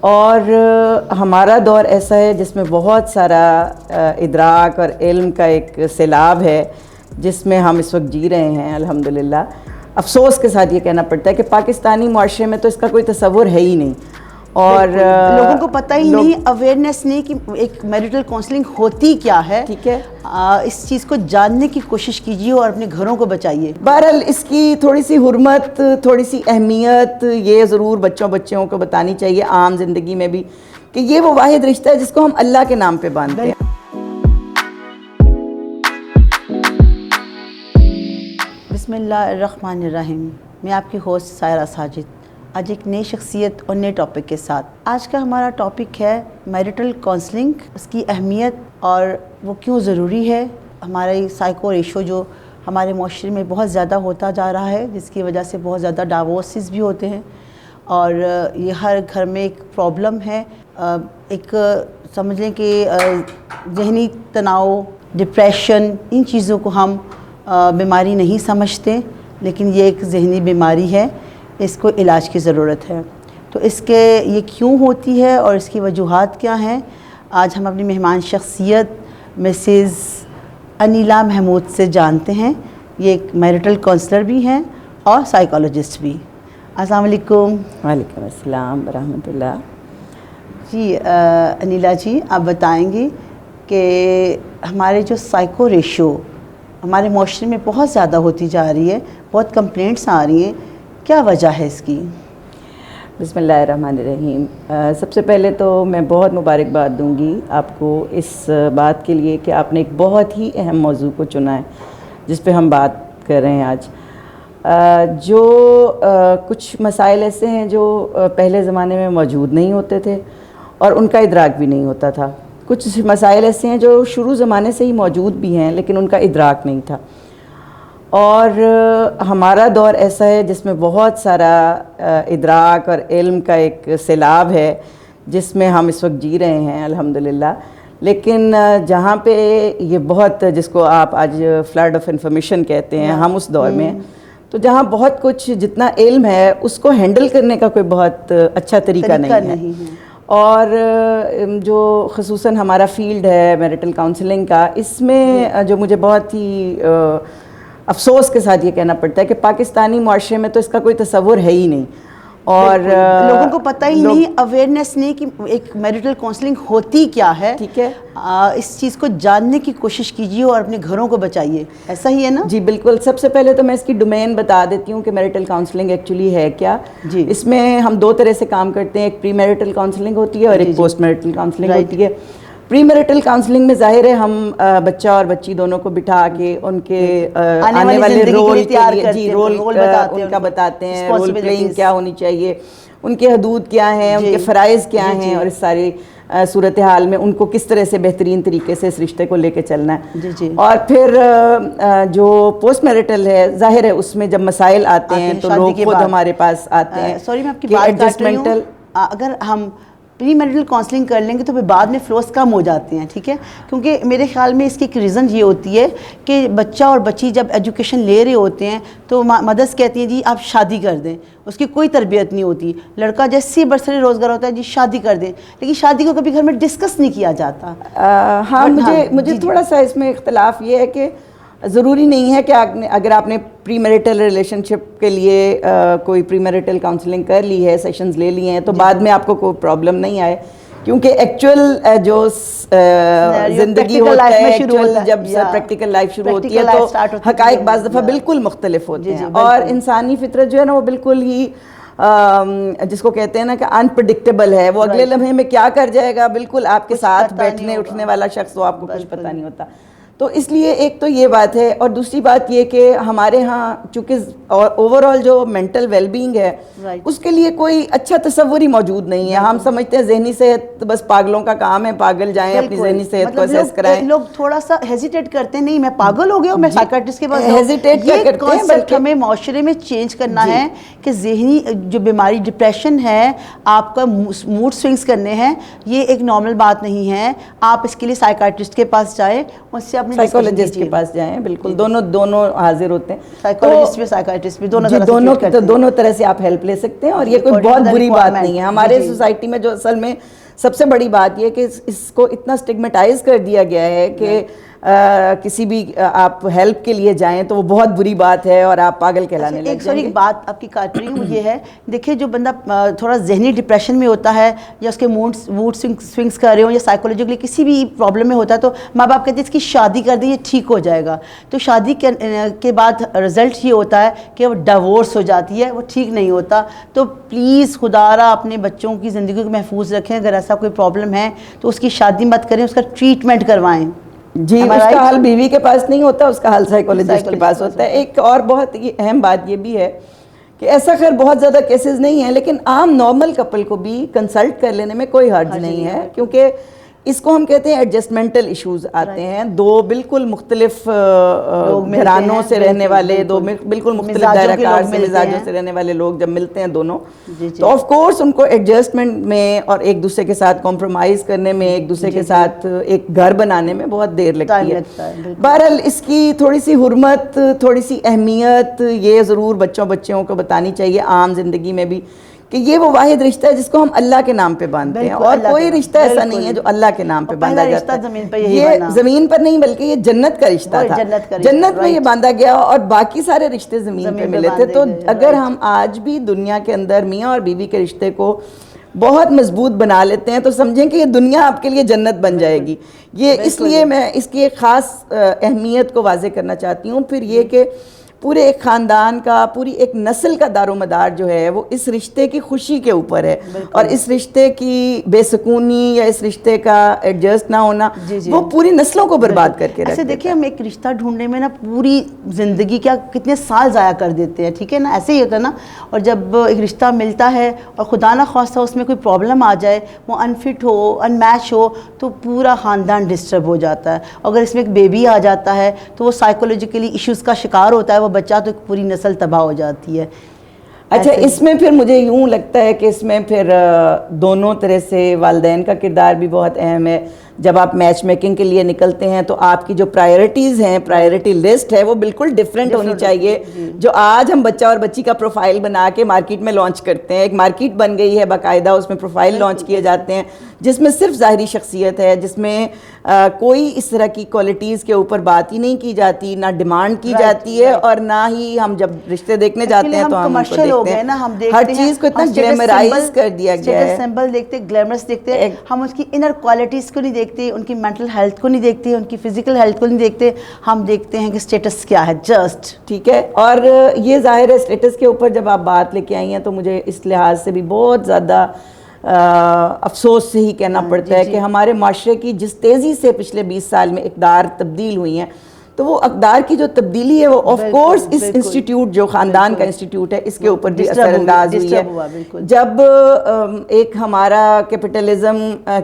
اور ہمارا دور ایسا ہے جس میں بہت سارا ادراک اور علم کا ایک سیلاب ہے جس میں ہم اس وقت جی رہے ہیں الحمدللہ. افسوس کے ساتھ یہ کہنا پڑتا ہے کہ پاکستانی معاشرے میں تو اس کا کوئی تصور ہے ہی نہیں, اور لوگوں کو پتہ ہی نہیں, اویئرنیس نہیں کہ ایک میرٹل کاؤنسلنگ ہوتی کیا ہے. ٹھیک ہے, اس چیز کو جاننے کی کوشش کیجیے اور اپنے گھروں کو بچائیے. بہرحال اس کی تھوڑی سی حرمت, تھوڑی سی اہمیت یہ ضرور بچوں کو بتانی چاہیے عام زندگی میں بھی, کہ یہ وہ واحد رشتہ ہے جس کو ہم اللہ کے نام پہ باندھتے ہیں. بسم اللہ الرحمن الرحیم. میں آپ کی ہوسٹ سائرہ ساجد, آج ایک نئی شخصیت اور نئے ٹاپک کے ساتھ. آج کا ہمارا ٹاپک ہے میرٹل کاؤنسلنگ, اس کی اہمیت اور وہ کیوں ضروری ہے. ہمارے سائیکو ریشو جو ہمارے معاشرے میں بہت زیادہ ہوتا جا رہا ہے, جس کی وجہ سے بہت زیادہ ڈائیورسز بھی ہوتے ہیں, اور یہ ہر گھر میں ایک پرابلم ہے. ایک سمجھ لیں کہ ذہنی تناؤ, ڈپریشن, ان چیزوں کو ہم بیماری نہیں سمجھتے, لیکن یہ ایک ذہنی بیماری ہے, اس کو علاج کی ضرورت ہے. تو اس کے یہ کیوں ہوتی ہے اور اس کی وجوہات کیا ہیں, آج ہم اپنی مہمان شخصیت مسز انیلا محمود سے جانتے ہیں. یہ ایک میرٹل کاؤنسلر بھی ہیں اور سائیکالوجسٹ بھی. السلام علیکم. وعلیکم السلام ورحمۃ اللہ. جی انیلا جی, آپ بتائیں گے کہ ہمارے جو سائیکو ریشو ہمارے معاشرے میں بہت زیادہ ہوتی جا رہی ہے, بہت کمپلینٹس آ رہی ہیں, کیا وجہ ہے اس کی؟ بسم اللہ الرحمن الرحیم. سب سے پہلے تو میں بہت مبارکباد دوں گی آپ کو اس بات کے لیے کہ آپ نے ایک بہت ہی اہم موضوع کو چنا ہے جس پہ ہم بات کر رہے ہیں آج. جو کچھ مسائل ایسے ہیں جو پہلے زمانے میں موجود نہیں ہوتے تھے اور ان کا ادراک بھی نہیں ہوتا تھا. کچھ مسائل ایسے ہیں جو شروع زمانے سے ہی موجود بھی ہیں لیکن ان کا ادراک نہیں تھا. اور ہمارا دور ایسا ہے جس میں بہت سارا ادراک اور علم کا ایک سیلاب ہے جس میں ہم اس وقت جی رہے ہیں الحمدللہ. لیکن جہاں پہ یہ بہت, جس کو آپ آج فلڈ آف انفارمیشن کہتے ہیں, ہم اس دور میں, تو جہاں بہت کچھ جتنا علم ہے اس کو ہینڈل کرنے کا کوئی بہت اچھا طریقہ نہیں ہے. اور جو خصوصاً ہمارا فیلڈ ہے میرٹل کاؤنسلنگ کا, اس میں جو مجھے بہت ہی افسوس کے ساتھ یہ کہنا پڑتا ہے کہ پاکستانی معاشرے میں تو اس کا کوئی تصور ہے ہی نہیں, اور لوگوں کو پتہ ہی نہیں, اویئرنیس نہیں کہ ایک میرٹل کاؤنسلنگ ہوتی کیا ہے. ٹھیک ہے, اس چیز کو جاننے کی کوشش کیجیے اور اپنے گھروں کو بچائیے. ایسا ہی ہے نا؟ جی بالکل. سب سے پہلے تو میں اس کی ڈومین بتا دیتی ہوں کہ میرٹل کاؤنسلنگ ایکچولی ہے کیا. جی, اس میں ہم دو طرح سے کام کرتے ہیں, ایک پری میرٹل کاؤنسلنگ ہوتی ہے اور ایک پوسٹ میرٹل کاؤنسلنگ ہوتی ہے. پری میرٹل کاؤنسلنگ میں ظاہر ہے ہم بچہ اور بچی دونوں کو بٹھا کے ان کے آنے والے رول کے لیے, جی رول ان کا بتاتے ہیں, رول پلینگ کیا ہونی چاہیے, ان کے حدود کیا ہیں, ان کے فرائض کیا ہیں, اور اس ساری صورتحال میں ان کو کس طرح سے بہترین طریقے سے اس رشتے کو لے کے چلنا ہے. اور پھر جو پوسٹ میرٹل ہے, ظاہر ہے اس میں جب مسائل آتے ہیں تو لوگ خود ہمارے پاس آتے ہیں. سوری میں آپ کی بات کاٹ رہی ہوں. اگر ہم پری میرٹل کاؤنسلنگ کر لیں گے تو پھر بعد میں فلوز کم ہو جاتے ہیں, ٹھیک ہے, کیونکہ میرے خیال میں اس کی ایک ریزن یہ ہوتی ہے کہ بچہ اور بچی جب ایجوکیشن لے رہے ہوتے ہیں تو مدرس کہتی ہیں جی آپ شادی کر دیں, اس کی کوئی تربیت نہیں ہوتی. لڑکا جیسے برسری روزگار ہوتا ہے جی شادی کر دیں, لیکن شادی کو کبھی گھر میں ڈسکس نہیں کیا جاتا. ہاں, مجھے تھوڑا سا اس میں اختلاف یہ ہے کہ ضروری نہیں ہے کہ اگر آپ نے پری میرٹل ریلیشن شپ کے لیے کوئی پری میرٹل کاؤنسلنگ کر لی ہے, سیشنز لے لیے ہیں, تو بعد میں آپ کو کوئی پرابلم نہیں آئے, کیونکہ ایکچوئل جو زندگی ہوتا ہے, جب پریکٹیکل لائف شروع ہوتی ہے تو حقائق بعض دفعہ بالکل مختلف ہوتے ہیں, اور انسانی فطرت جو ہے نا وہ بالکل ہی جس کو کہتے ہیں نا کہ انپریڈکٹیبل ہے. وہ اگلے لمحے میں کیا کر جائے گا, بالکل آپ کے ساتھ بیٹھنے اٹھنے والا شخص, وہ آپ کو کچھ پتہ نہیں ہوتا. تو اس لیے ایک تو یہ بات ہے, اور دوسری بات یہ کہ ہمارے ہاں چونکہ اوور آل جو مینٹل ویل بینگ ہے اس کے لیے کوئی اچھا تصور ہی موجود نہیں ہے. ہم سمجھتے ہیں ذہنی صحت بس پاگلوں کا کام ہے, پاگل جائیں اپنی ذہنی صحت کو اسیس کرائیں. لوگ تھوڑا سا ہیزیٹیٹ کرتے ہیں, نہیں میں پاگل ہو گیا ہوں, میں سائیکیٹرسٹ کے پاس ہیزیٹیٹ کیا کرتے ہیں, بلکہ ہمیں معاشرے میں چینج کرنا ہے کہ ذہنی جو بیماری ڈپریشن ہے, آپ کا موڈ سوئنگز کرنے ہیں, یہ ایک نارمل بات نہیں ہے. آپ اس کے لیے سائیکیٹرسٹ کے پاس جائیں, اس سے آپ اپنی سائیکولوجسٹ کے پاس جائیں. بالکل دونوں حاضر ہوتے ہیں, سائیکولوجسٹ بھی سائیکائٹرسٹ بھی دونوں طرح سے آپ ہیلپ لے سکتے ہیں. اور یہ کوئی بہت بری بات نہیں ہے ہمارے سوسائٹی میں. جو اصل میں سب سے بڑی بات یہ کہ اس کو اتنا اسٹگمیٹائز کر دیا گیا ہے کہ کسی بھی آپ ہیلپ کے لیے جائیں تو وہ بہت بری بات ہے اور آپ پاگل کہلانے لگ جائیں گے. ایک بات آپ کی کاٹ رہی ہوں وہ یہ ہے, دیکھیے جو بندہ تھوڑا ذہنی ڈپریشن میں ہوتا ہے یا اس کے موڈ سوئنگس کر رہے ہوں یا سائیکولوجیکلی کسی بھی پرابلم میں ہوتا ہے, تو ماں باپ کہتے ہیں اس کی شادی کر دیں یہ ٹھیک ہو جائے گا. تو شادی کے بعد رزلٹ یہ ہوتا ہے کہ وہ ڈیورس ہو جاتی ہے, وہ ٹھیک نہیں ہوتا. تو پلیز خدارا اپنے بچوں کی زندگی کو محفوظ رکھیں. اگر ایسا کوئی پرابلم ہے تو اس کی شادی مت کریں, اس کا ٹریٹمنٹ کروائیں. جی, اس کا حل بیوی کے پاس نہیں ہوتا, اس کا حل سائیکولوجسٹ کے پاس ہوتا ہے. ایک اور بہت اہم بات یہ بھی ہے کہ ایسا خیر بہت زیادہ کیسز نہیں ہیں, لیکن عام نارمل کپل کو بھی کنسلٹ کر لینے میں کوئی حرج نہیں ہے, کیونکہ اس کو ہم کہتے ہیں ایڈجسٹمنٹل ایشوز آتے ہیں. دو بالکل مختلف گھرانوں سے رہنے والے, دو بالکل مختلف دائرہ کار سے مزاجوں سے رہنے والے لوگ جب ملتے ہیں دونوں, تو آف کورس ان کو ایڈجسٹمنٹ میں اور ایک دوسرے کے ساتھ کمپرومائز کرنے میں, ایک دوسرے کے ساتھ ایک گھر بنانے میں بہت دیر لگتی ہے. بہرحال اس کی تھوڑی سی حرمت, تھوڑی سی اہمیت یہ ضرور بچوں کو بتانی چاہیے عام زندگی میں بھی, کہ یہ وہ واحد رشتہ ہے جس کو ہم اللہ کے نام پہ باندھتے ہیں, اور کوئی رشتہ ایسا نہیں ہے جو اللہ کے نام پہ باندھا جاتا ہے. یہ زمین پر نہیں بلکہ یہ جنت کا رشتہ تھا, جنت میں یہ باندھا گیا, اور باقی سارے رشتے زمین پہ ملے تھے. تو اگر ہم آج بھی دنیا کے اندر میاں اور بیوی کے رشتے کو بہت مضبوط بنا لیتے ہیں تو سمجھیں کہ یہ دنیا آپ کے لیے جنت بن جائے گی. یہ اس لیے میں اس کی ایک خاص اہمیت کو واضح کرنا چاہتی ہوں. پھر یہ کہ پورے ایک خاندان کا, پوری ایک نسل کا دار و مدار جو ہے وہ اس رشتے کی خوشی کے اوپر ہے, اور اس رشتے کی بے سکونی یا اس رشتے کا ایڈجسٹ نہ ہونا وہ پوری نسلوں کو برباد کر کے رکھ دیتا ہے. دیکھیں ہم ایک رشتہ ڈھونڈنے میں نا پوری زندگی کیا کتنے سال ضائع کر دیتے ہیں, ٹھیک ہے نا, ایسے ہی ہوتا ہے نا. اور جب ایک رشتہ ملتا ہے اور خدا نہ خواستہ اس میں کوئی پرابلم آ جائے, وہ انفٹ ہو, ان میچ ہو, تو پورا خاندان ڈسٹرب ہو جاتا ہے. اگر اس میں ایک بیبی آ جاتا ہے تو وہ سائیکولوجیکلی ایشوز کا شکار ہوتا ہے, وہ بچہ, تو پوری نسل تباہ ہو جاتی ہے. اچھا, اس میں پھر مجھے یوں لگتا ہے کہ اس میں پھر دونوں طرح سے والدین کا کردار بھی بہت اہم ہے. جب آپ میچ میکنگ کے لیے نکلتے ہیں تو آپ کی جو پرائیورٹیز ہیں, پرائیورٹی لسٹ ہے, وہ بالکل ڈیفرنٹ ہونی چاہیے. جو آج ہم بچہ اور بچی کا پروفائل بنا کے مارکیٹ میں لانچ کرتے ہیں, ایک مارکیٹ بن گئی ہے باقاعدہ, اس میں پروفائل لانچ کیے جاتے ہیں جس میں صرف ظاہری شخصیت ہے, جس میں کوئی اس طرح کی کوالٹیز کے اوپر بات ہی نہیں کی جاتی, نہ ڈیمانڈ کی جاتی ہے, اور نہ ہی ہم جب رشتے دیکھنے جاتے ہیں تو ہم ان کو دیکھتے ہیں. ہر چیز کو اتنا گلیمرائز کر دیا گیا ہے, سمبل دیکھتے, گلیمرس دیکھتے, ہم اس کی انر کوالٹیز کو نہیں دیکھتے, ان کی مینٹل ہیلتھ کو نہیں دیکھتے, ان کی فزیکل ہیلتھ کو نہیں دیکھتے. ہم دیکھتے ہیں کہ اسٹیٹس کیا ہے جسٹ, ٹھیک ہے. اور یہ ظاہر ہے اسٹیٹس کے اوپر جب آپ بات لے کے آئی ہیں تو مجھے اس لحاظ سے بھی بہت زیادہ افسوس سے ہی کہنا پڑتا ہے کہ ہمارے معاشرے کی جس تیزی سے پچھلے 20 سال میں اقدار تبدیل ہوئی ہیں, تو وہ اقدار کی جو تبدیلی ہے وہ آف کورس اس انسٹیٹیوٹ, جو خاندان کا انسٹیٹیوٹ ہے, اس کے اوپر بھی اثر انداز ہوئی ہے. جب ایک ہمارا کیپٹلزم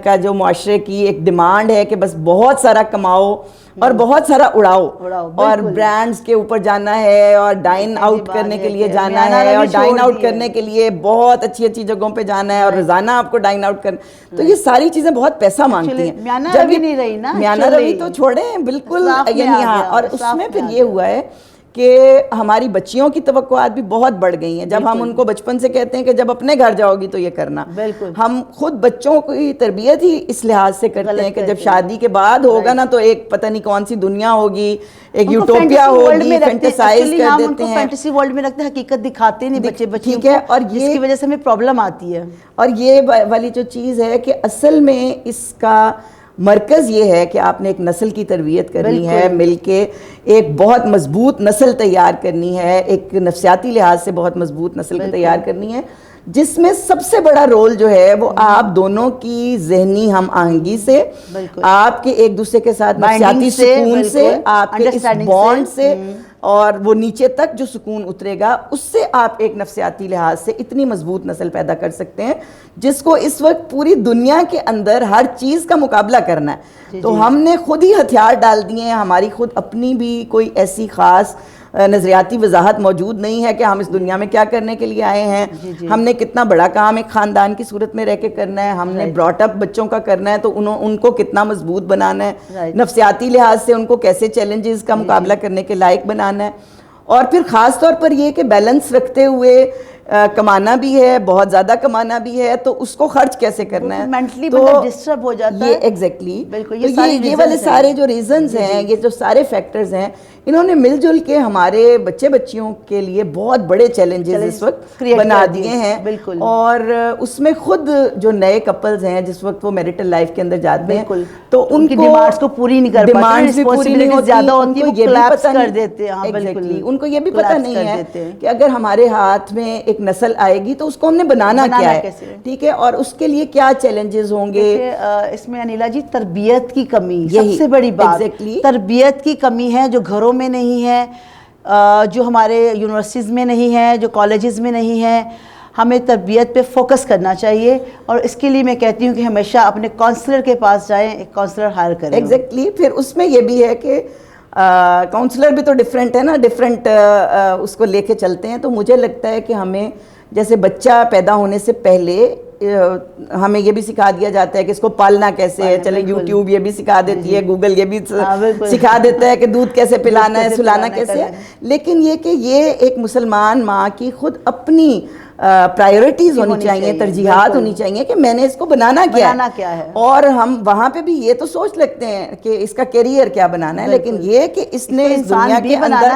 کا جو معاشرے کی ایک ڈیمانڈ ہے کہ بس بہت سارا کماؤ اور بہت سارا اڑاؤ, اور برانڈز کے اوپر جانا ہے, اور ڈائن آؤٹ کرنے کے لیے جانا ہے, اور ڈائن آؤٹ کرنے کے لیے بہت اچھی اچھی جگہوں پہ جانا ہے, اور روزانہ آپ کو ڈائن آؤٹ کرنا, تو یہ ساری چیزیں بہت پیسہ مانگتی ہیں. جب نہیں رہی نا, میانہ روی تو چھوڑیں بالکل, یعنی ہاں. اور اس میں پھر یہ ہوا ہے کہ ہماری بچیوں کی توقعات بھی بہت بڑھ گئی ہیں. جب ہم ان کو بچپن سے کہتے ہیں کہ جب اپنے گھر جاؤ گی تو یہ کرنا, ہم خود بچوں کی تربیت ہی اس لحاظ سے کرتے ہیں کہ جب شادی کے بعد ہوگا نا تو ایک پتہ نہیں کون سی دنیا ہوگی, ایک یوٹوپیا ہوگی, فینٹیسائز کر دیتے ہیں, فینٹیسی ورلڈ میں رکھتے ہیں, حقیقت دکھاتے نہیں بچے بچوں ٹھیک ہے. اور جس کی وجہ سے ہمیں پرابلم آتی ہے. اور یہ والی جو چیز ہے کہ اصل میں اس کا مرکز یہ ہے کہ آپ نے ایک نسل کی تربیت کرنی ہے, مل کے ایک بہت مضبوط نسل تیار کرنی ہے, ایک نفسیاتی لحاظ سے بہت مضبوط نسل تیار کرنی ہے, جس میں سب سے بڑا رول جو ہے وہ آپ دونوں کی ذہنی ہم آہنگی سے, آپ کے ایک دوسرے کے ساتھ نفسیاتی سکون سے, آپ کے اس بانڈ سے, اور وہ نیچے تک جو سکون اترے گا اس سے آپ ایک نفسیاتی لحاظ سے اتنی مضبوط نسل پیدا کر سکتے ہیں جس کو اس وقت پوری دنیا کے اندر ہر چیز کا مقابلہ کرنا ہے. تو ہم نے خود ہی ہتھیار ڈال دیے ہیں, ہماری خود اپنی بھی کوئی ایسی خاص نظریاتی وضاحت موجود نہیں ہے کہ ہم اس دنیا میں کیا کرنے کے لیے آئے ہیں, ہم نے کتنا بڑا کام ایک خاندان کی صورت میں رہ کے کرنا ہے, ہم نے براٹ اپ بچوں کا کرنا ہے تو ان کو کتنا مضبوط بنانا ہے, نفسیاتی لحاظ سے ان کو کیسے چیلنجز کا مقابلہ کرنے کے لائق بنانا ہے, اور پھر خاص طور پر یہ کہ بیلنس رکھتے ہوئے کمانا بھی ہے, بہت زیادہ کمانا بھی ہے, تو اس کو خرچ کیسے کرنا ہے, مینٹلی بندہ ڈسٹرب ہو جاتا ہے. یہ ایگزیکٹلی یہ والے سارے جو ریزنز ہیں, یہ جو سارے فیکٹرز ہیں, انہوں نے مل جل کے ہمارے بچے بچیوں کے لیے بہت بڑے چیلنجز اس وقت بنا دیے ہیں. اور اس میں خود جو نئے کپلز ہیں جس وقت وہ میرٹل لائف کے اندر جاتے ہیں تو ان کی ڈیمانڈز کو پوری نہیں کر پاتے, رسپانسبلٹی زیادہ ہوتی ہے, وہ کلیپس کر دیتے ہیں. ایگزیکٹلی ان کو یہ بھی پتہ نہیں ہے کہ اگر ہمارے ہاتھ میں ایک نسل آئے گی تو اس کو ہم نے بنانا کیا ہے, ٹھیک ہے, اور اس کے لیے کیا چیلنجز ہوں گے. اس میں انیلا جی تربیت کی کمی سب سے بڑی بات, تربیت کی کمی ہے جو گھروں میں نہیں ہے, جو ہمارے یونیورسٹیز میں نہیں ہے, جو کالجز میں نہیں ہے. ہمیں تربیت پہ فوکس کرنا چاہیے, اور اس کے لیے میں کہتی ہوں کہ ہمیشہ اپنے کونسلر کے پاس جائیں, ایک کونسلر ہائر کریں. ایگزیکٹلی. پھر اس میں یہ بھی ہے کہ کونسلر بھی تو ڈفرینٹ ہے نا, ڈفرینٹ اس کو لے کے چلتے ہیں. تو مجھے لگتا ہے کہ ہمیں جیسے بچہ پیدا ہونے سے پہلے ہمیں یہ بھی سکھا دیا جاتا ہے کہ اس کو پالنا کیسے ہے, چلے یوٹیوب یہ بھی سکھا دیتی ہے, گوگل یہ بھی سکھا دیتا ہے کہ دودھ کیسے پلانا ہے, سلانا کیسے ہے. لیکن یہ کہ یہ ایک مسلمان ماں کی خود اپنی پرائیورٹیز ہونی چاہیے, ترجیحات ہونی چاہیے کہ میں نے اس کو بنانا کیا ہے. اور ہم وہاں پہ بھی یہ تو سوچ لگتے ہیں کہ اس کا کیریئر کیا بنانا ہے, لیکن یہ کہ اس نے اس دنیا کے اندر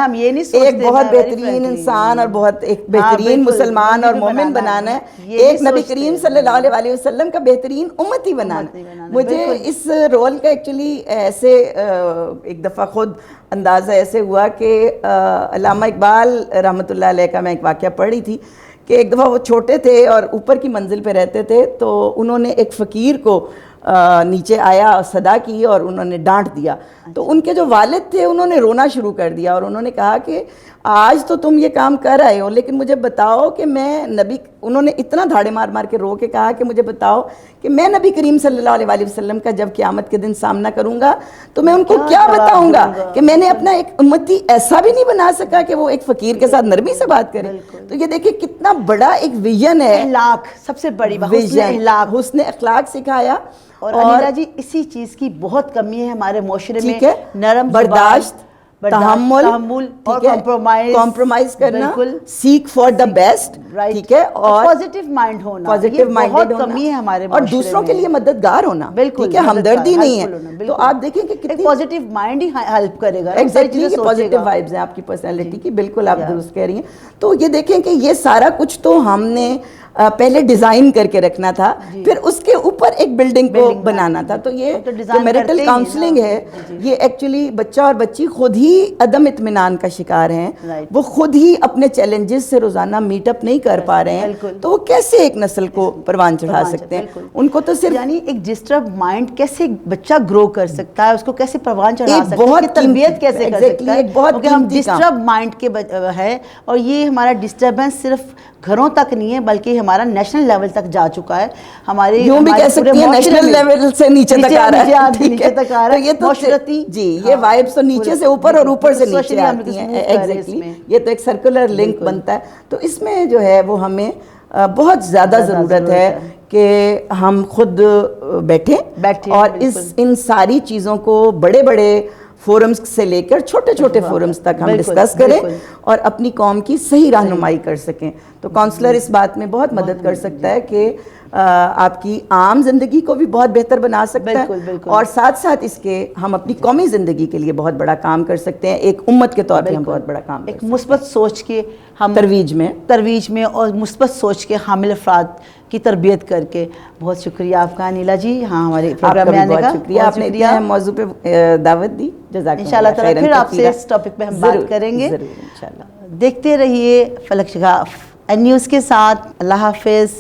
ایک بہت بہترین انسان اور بہت ایک بہترین مسلمان اور مومن بنانا ہے, ایک نبی کریم صلی اللہ علیہ وسلم کا بہترین امتی بنانا ہے. مجھے اس رول کا ایکچولی ایسے ایک دفعہ خود اندازہ ایسے ہوا کہ علامہ اقبال رحمۃ اللہ علیہ کا میں ایک واقعہ پڑھ رہی تھی کہ ایک دفعہ وہ چھوٹے تھے اور اوپر کی منزل پہ رہتے تھے, تو انہوں نے ایک فقیر کو نیچے آیا اور صدا کی اور انہوں نے ڈانٹ دیا. تو ان کے جو والد تھے انہوں نے رونا شروع کر دیا اور انہوں نے کہا کہ آج تو تم یہ کام کر رہے ہو, لیکن مجھے بتاؤ کہ میں نبی, انہوں نے اتنا دھاڑے مار مار کے رو کے کہا کہ مجھے بتاؤ کہ میں نبی کریم صلی اللہ علیہ وسلم کا جب قیامت کے دن سامنا کروں گا تو میں ان کو کیا بتاؤں گا کہ میں نے اپنا ایک امتی ایسا بھی نہیں بنا سکا کہ وہ ایک فقیر کے ساتھ نرمی سے بات کرے. تو یہ دیکھیں کتنا بڑا ایک ویژن ہے, اخلاق سب سے بڑی بات, حسن اخلاق سکھایا. اور انیلا جی اسی چیز کی بہت کمی ہے ہمارے معاشرے میں, نرم برداشت, تحمل اور کمپرومائز کرنا, سیک فار دا بیسٹ, ٹھیک ہے, اور پازیٹیو مائنڈ ہونا, پازیٹیو مائنڈ کمی ہے ہمارے اور دوسروں کے لیے مددگار ہونا, ٹھیک ہے, ہمدردی نہیں ہے. تو آپ دیکھیں کہ کتنی پازیٹیو مائنڈ ہی ہیلپ کرے گا. ایگزیکٹلی پازیٹیو وائبز ہیں آپ کی پرسنالٹی کی, بالکل آپ درست کہہ رہی ہیں. تو یہ دیکھیں کہ یہ سارا کچھ تو ہم نے پہلے ڈیزائن کر کے رکھنا تھا, پھر اس کے اوپر ایک بلڈنگ کو بنانا تھا. تو یہ جو میرٹل کاؤنسلنگ ہے یہ ایکچولی بچہ اور بچی خود ہی عدم اطمینان کا شکار ہیں, وہ خود ہی اپنے چیلنجز سے روزانہ میٹ اپ نہیں کر پا رہے ہیں, تو وہ کیسے ایک نسل کو پروان چڑھا سکتے ہیں. ان کو تو صرف یعنی ایک ڈسٹرب مائنڈ کیسے بچہ گرو کر سکتا ہے, اس کو کیسے پروان چڑھا سکتا ہے, تربیت کیسے کر سکتا ہے, کیونکہ ہم ڈسٹرب مائنڈ کے ہے. اور یہ ہمارا ڈسٹربنس صرف گھروں تک نہیں ہے بلکہ ہمارا نیشنل لیول تک جا چکا ہے. ہمارے یوں بھی کہہ سکتے ہیں نیشنل لیول سے نیچے تک آ رہا ہے, ٹھیک ہے. تو یہ تو جی یہ وائبس تو نیچے سے اوپر اور اوپر سے نیچے آتی ہیں. ایگزیکٹلی, یہ تو ایک سرکولر لنک بنتا ہے. تو اس میں جو ہے وہ ہمیں بہت زیادہ ضرورت ہے کہ ہم خود بیٹھیں اور ان ساری چیزوں کو بڑے بڑے فورمز سے لے کر چھوٹے چھوٹے فورمز تک ہم ڈسکس کریں اور اپنی قوم کی صحیح رہنمائی کر سکیں. تو کونسلر اس بات میں بہت مدد کر سکتا ہے کہ آپ کی عام زندگی کو بھی بہت بہتر بنا سکتا ہے, اور ساتھ ساتھ اس کے ہم اپنی قومی زندگی کے لیے بہت بڑا کام کر سکتے ہیں. ایک امت کے طور پہ ہم بہت بڑا کام ایک مثبت سوچ کے ہم ترویج میں اور مثبت سوچ کے حامل افراد کی تربیت کر کے. بہت شکریہ آپ کا انیلا جی, ہاں ہمارے پروگرام میں آنے کا شکریہ. آپ نے اتنے اہم موضوع پہ دعوت دی, جزاک اللہ. انشاءاللہ تعالی پھر آپ سے اس ٹاپک پہ ہم بات کریں گے ضرور انشاءاللہ. دیکھتے رہیے فلک شگاف نیوز کے ساتھ. اللہ حافظ.